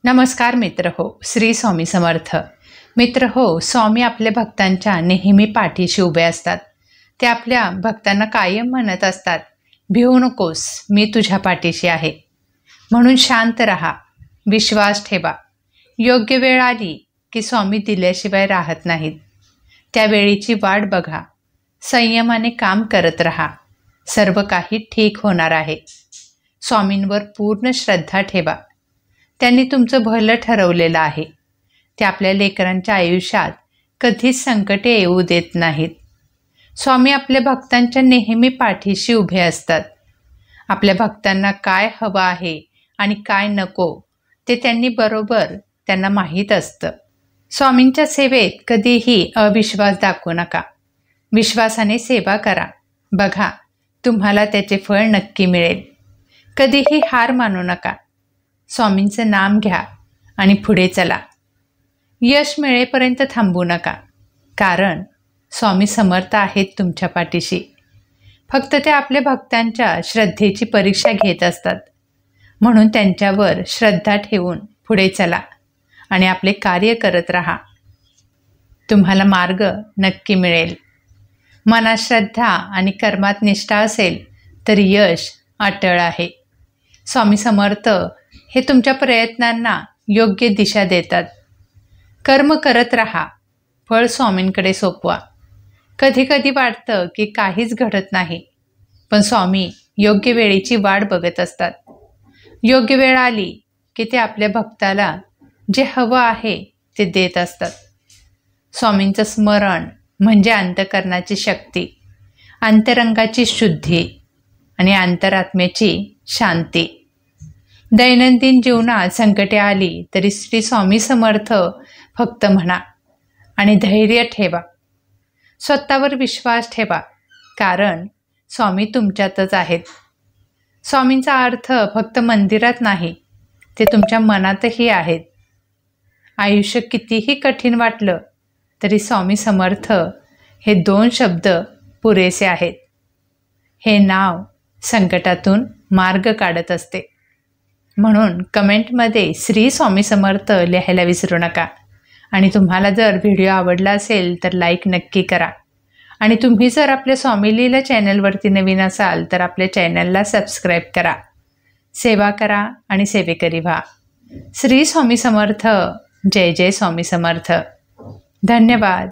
नमस्कार मित्र हो, श्री स्वामी समर्थ. मित्र हो, स्वामी आपल्या भक्तांच्या नेहमी पाठीशी उभे असतात. ते आपल्या भक्तांना कायम म्हणत असतात, भिवू नकोस, मी तुझ्या पाठीशी आहे. म्हणून शांत रहा, विश्वास ठेवा. योग्य वेळ आली की स्वामी दिल्याशिवाय राहत नाहीत. त्या वेळेची वाट बघा, संयमाने काम करत राहा. सर्व काही ठीक होणार आहे. स्वामींवर पूर्ण श्रद्धा ठेवा. त्यांनी तुमचं भलं ठरवलेलं आहे. ते आपल्या लेकरांच्या आयुष्यात कधीच संकटे येऊ देत नाहीत. स्वामी आपल्या भक्तांच्या नेहमी पाठीशी उभे असतात. आपल्या भक्तांना काय हवं आहे आणि काय नको ते त्यांना माहीत असतं. स्वामींच्या सेवेत कधीही अविश्वास दाखवू नका. विश्वासाने सेवा करा. बघा, तुम्हाला त्याचे फळ नक्की मिळेल. कधीही हार मानू नका. स्वामींचं नाम घ्या आणि पुढे चला. यश मिळेपर्यंत थांबू नका, कारण स्वामी समर्थ आहेत तुमच्या पाठीशी. फक्त ते आपल्या भक्तांच्या श्रद्धेची परीक्षा घेत असतात. म्हणून त्यांच्यावर श्रद्धा ठेवून पुढे चला आणि आपले कार्य करत राहा. तुम्हाला मार्ग नक्की मिळेल. मनात श्रद्धा आणि कर्मात निष्ठा असेल तर यश अटळ आहे. स्वामी समर्थ हे तुमच्या प्रयत्नांना योग्य दिशा देतात. कर्म करत राहा, फळ स्वामींकडे सोपवा. कधी कधी वाटतं की काहीच घडत नाही, पण स्वामी योग्य वेळेची वाट बघत असतात. योग्य वेळ आली की ते आपल्या भक्ताला जे हवं आहे ते देत असतात. स्वामींचं स्मरण म्हणजे अंतःकरणाची शक्ती, अंतरंगाची शुद्धी आणि अंतरात्म्याची शांती. दैनंदिन जीवनात संकटे आली तरी श्री स्वामी समर्थ फक्त म्हणा आणि धैर्य ठेवा. स्वतःवर विश्वास ठेवा, कारण स्वामी तुमच्यातच आहेत. स्वामींचा अर्थ फक्त मंदिरात नाही, ते तुमच्या मनातही आहेत. आयुष्य कितीही कठीण वाटलं तरी स्वामी समर्थ हे 2 शब्द पुरेसे आहेत. हे नाव संकटातून मार्ग काढत असते. म्हणून कमेंटमध्ये श्री स्वामी समर्थ लिहायला विसरू नका. आणि तुम्हाला जर व्हिडिओ आवडला असेल तर लाईक नक्की करा. आणि तुम्ही जर आपल्या स्वामी लीला चॅनलवरती नवीन असाल तर आपल्या चॅनलला सबस्क्राईब करा. सेवा करा आणि सेवेकरी व्हा. श्री स्वामी समर्थ. जय जय स्वामी समर्थ. धन्यवाद.